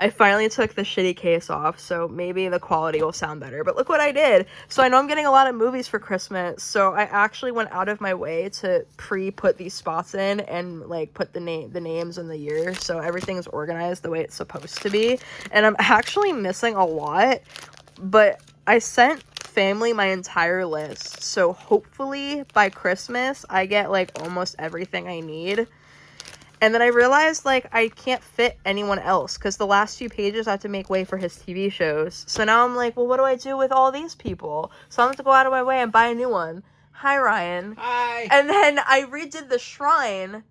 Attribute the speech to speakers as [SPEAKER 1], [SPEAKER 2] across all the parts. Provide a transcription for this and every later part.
[SPEAKER 1] I finally took the shitty case off, so maybe the quality will sound better. But look what I did. So I know I'm getting a lot of movies for Christmas, so I actually went out of my way to pre-put these spots in and like put the names and the year, so everything is organized the way it's supposed to be. And I'm actually missing a lot, but I sent family my entire list, so hopefully by Christmas I get like almost everything I need. And then I realized, like, I can't fit anyone else because the last few pages I have to make way for his TV shows. So now I'm like, well, what do I do with all these people? So I'm going to go out of my way and buy a new one. Hi, Ryan.
[SPEAKER 2] Hi.
[SPEAKER 1] And then I redid the shrine.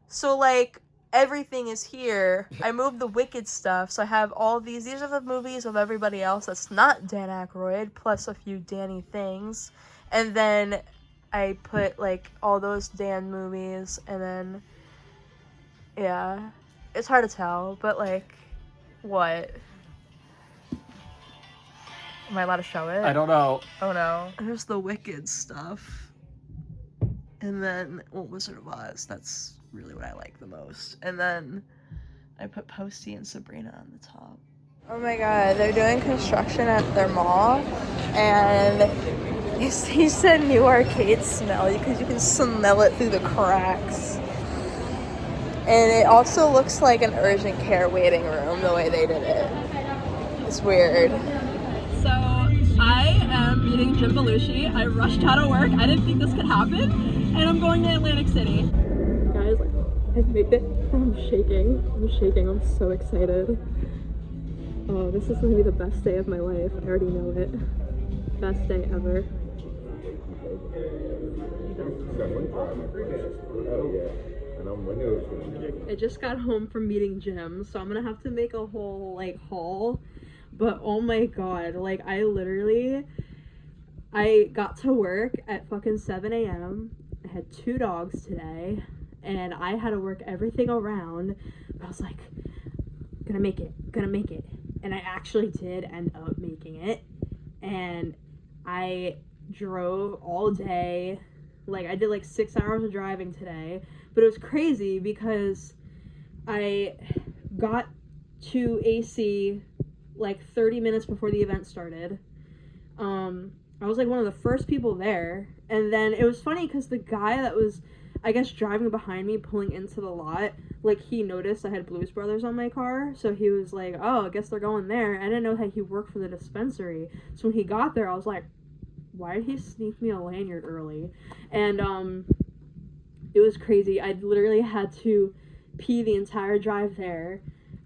[SPEAKER 1] So, like, everything is here. I moved the Wicked stuff. So I have all these. These are the movies of everybody else that's not Dan Aykroyd, plus a few Danny things. And then I put, like, all those Dan movies, and then... yeah, it's hard to tell, but like, what? Am I allowed to show it?
[SPEAKER 2] I don't know.
[SPEAKER 1] Oh no. There's the Wicked stuff. And then, well, Wizard of Oz, that's really what I like the most. And then I put Posty and Sabrina on the top. Oh my god, they're doing construction at their mall, and he said new arcade smell because you can smell it through the cracks. And it also looks like an urgent care waiting room, the way they did it. It's weird. So, I am meeting Jim Belushi. I rushed out of work. I didn't think this could happen. And I'm going to Atlantic City. Guys, I've made it. I'm shaking. I'm so excited. Oh, this is going to be the best day of my life. I already know it. Best day ever. I just got home from meeting Jim, so I'm gonna have to make a whole like haul. But oh my god, like I got to work at fucking 7 a.m. I had 2 dogs today, and I had to work everything around. I was like, gonna make it. And I actually did end up making it. And I drove all day. Like I did like 6 hours of driving today. But it was crazy because I got to AC like 30 minutes before the event started. I was like one of the first people there. And then it was funny because the guy that was, I guess, driving behind me, pulling into the lot, like he noticed I had Blues Brothers on my car. So he was like, oh, I guess they're going there. I didn't know that he worked for the dispensary. So when he got there, I was like, why did he sneak me a lanyard early? And, it was crazy. I literally had to pee the entire drive there.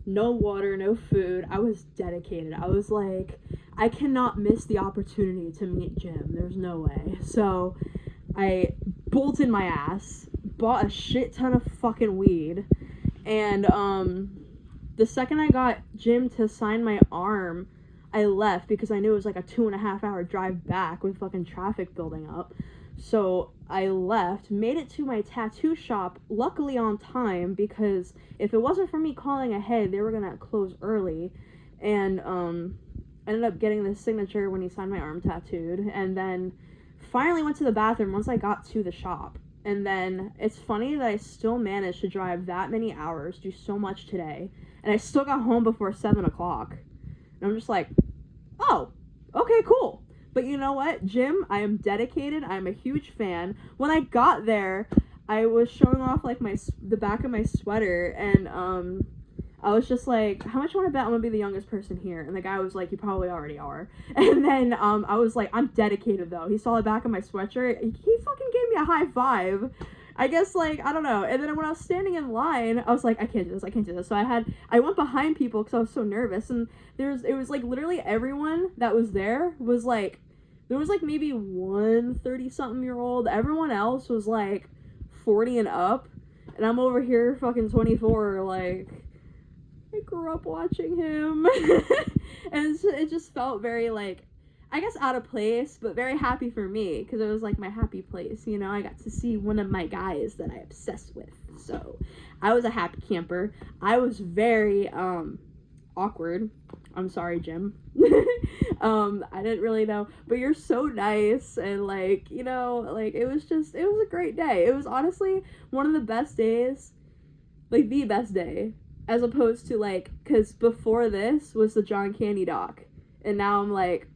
[SPEAKER 1] No water, no food. I was dedicated. I was like, I cannot miss the opportunity to meet Jim. There's no way. So I bolted my ass, bought a shit ton of fucking weed, and the second I got Jim to sign my arm, I left because I knew it was like a 2.5 hour drive back with fucking traffic building up. So I left, made it to my tattoo shop, luckily on time, because if it wasn't for me calling ahead, they were gonna close early. And ended up getting the signature when he signed my arm tattooed, and then finally went to the bathroom once I got to the shop. And then it's funny that I still managed to drive that many hours, do so much today, and I still got home before 7 o'clock. And I'm just like, oh, okay, cool. But you know what, Jim, I am dedicated. I'm a huge fan. When I got there, I was showing off like the back of my sweater, and I was just like, how much you want to bet I'm gonna be the youngest person here? And the guy was like, you probably already are. And then I was like, I'm dedicated though. He saw the back of my sweatshirt. He fucking gave me a high five. I guess, like, I don't know. And then when I was standing in line, I was like, I can't do this. So I went behind people because I was so nervous. And it was like literally everyone that was there was like, there was like maybe one 30-something-year-old. Everyone else was like 40 and up. And I'm over here fucking 24, like, I grew up watching him. And it just felt very, like, I guess out of place, but very happy for me, because it was like my happy place, you know. I got to see one of my guys that I obsessed with, so I was a happy camper. I was very awkward. I'm sorry, Jim. I didn't really know, but you're so nice, and like, you know, like it was a great day. It was honestly one of the best days, like the best day As opposed to, like, because before this was the John Candy doc. And now I'm like,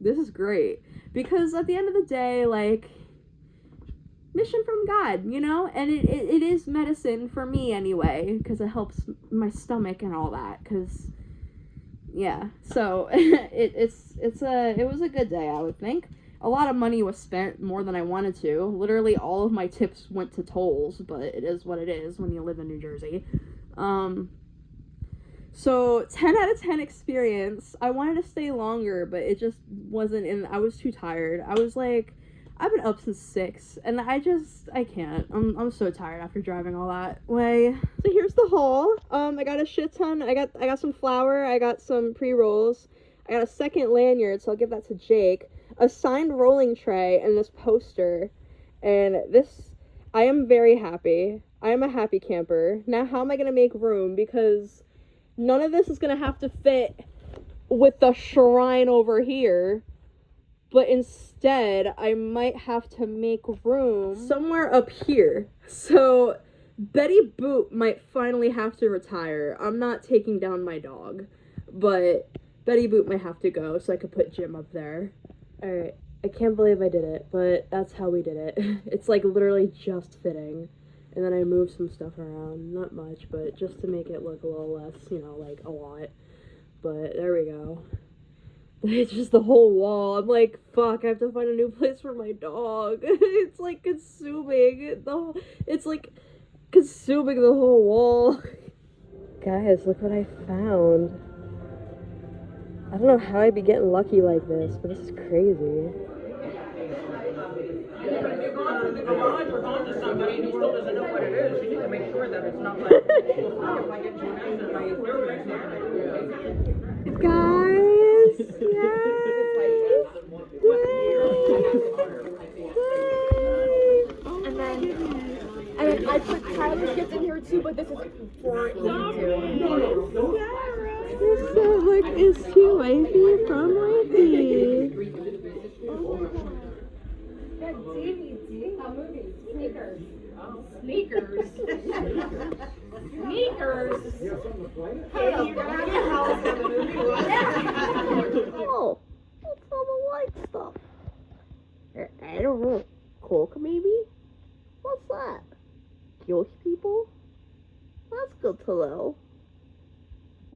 [SPEAKER 1] this is great. Because at the end of the day, like, mission from God, you know? And it is medicine for me anyway, because it helps my stomach and all that. Because, yeah. So, it was a good day, I would think. A lot of money was spent, more than I wanted to. Literally all of my tips went to tolls, but it is what it is when you live in New Jersey. So 10 out of 10 experience. I wanted to stay longer, but it just wasn't in. I was too tired. I was like, I've been up since 6, and I can't. I'm so tired after driving all that way. So here's the haul. I got a shit ton. I got some flour. I got some pre-rolls. I got a second lanyard, so I'll give that to Jake. A signed rolling tray and this poster, and this. I am very happy. I am a happy camper. Now, how am I gonna make room? Because none of this is gonna have to fit with the shrine over here, but instead I might have to make room somewhere up here. So Betty Boop might finally have to retire. I'm not taking down my dog, but Betty Boop might have to go so I could put Jim up there. Alright, I can't believe I did it, but that's how we did it. It's like literally just fitting. And then I moved some stuff around, not much, but just to make it look a little less, you know, like a lot. But there we go. It's just the whole wall. I'm like, fuck, I have to find a new place for my dog. It's like consuming the whole wall. Guys, look what I found. I don't know how I'd be getting lucky like this, but this is crazy.
[SPEAKER 2] If you go into the garage or gone to somebody and he still doesn't know what it is, you need to make sure that it's not like, if I get you in my third right there.
[SPEAKER 1] Guys!
[SPEAKER 3] And then I put Tyler's gift in here too, but this is for you too.
[SPEAKER 1] This look is too wavy from wavy.
[SPEAKER 3] Sneakers. Sneakers. Sneakers.
[SPEAKER 1] Oh, what's all the white stuff? I don't know. Coke maybe? What's that? Jewish people? That's good to know.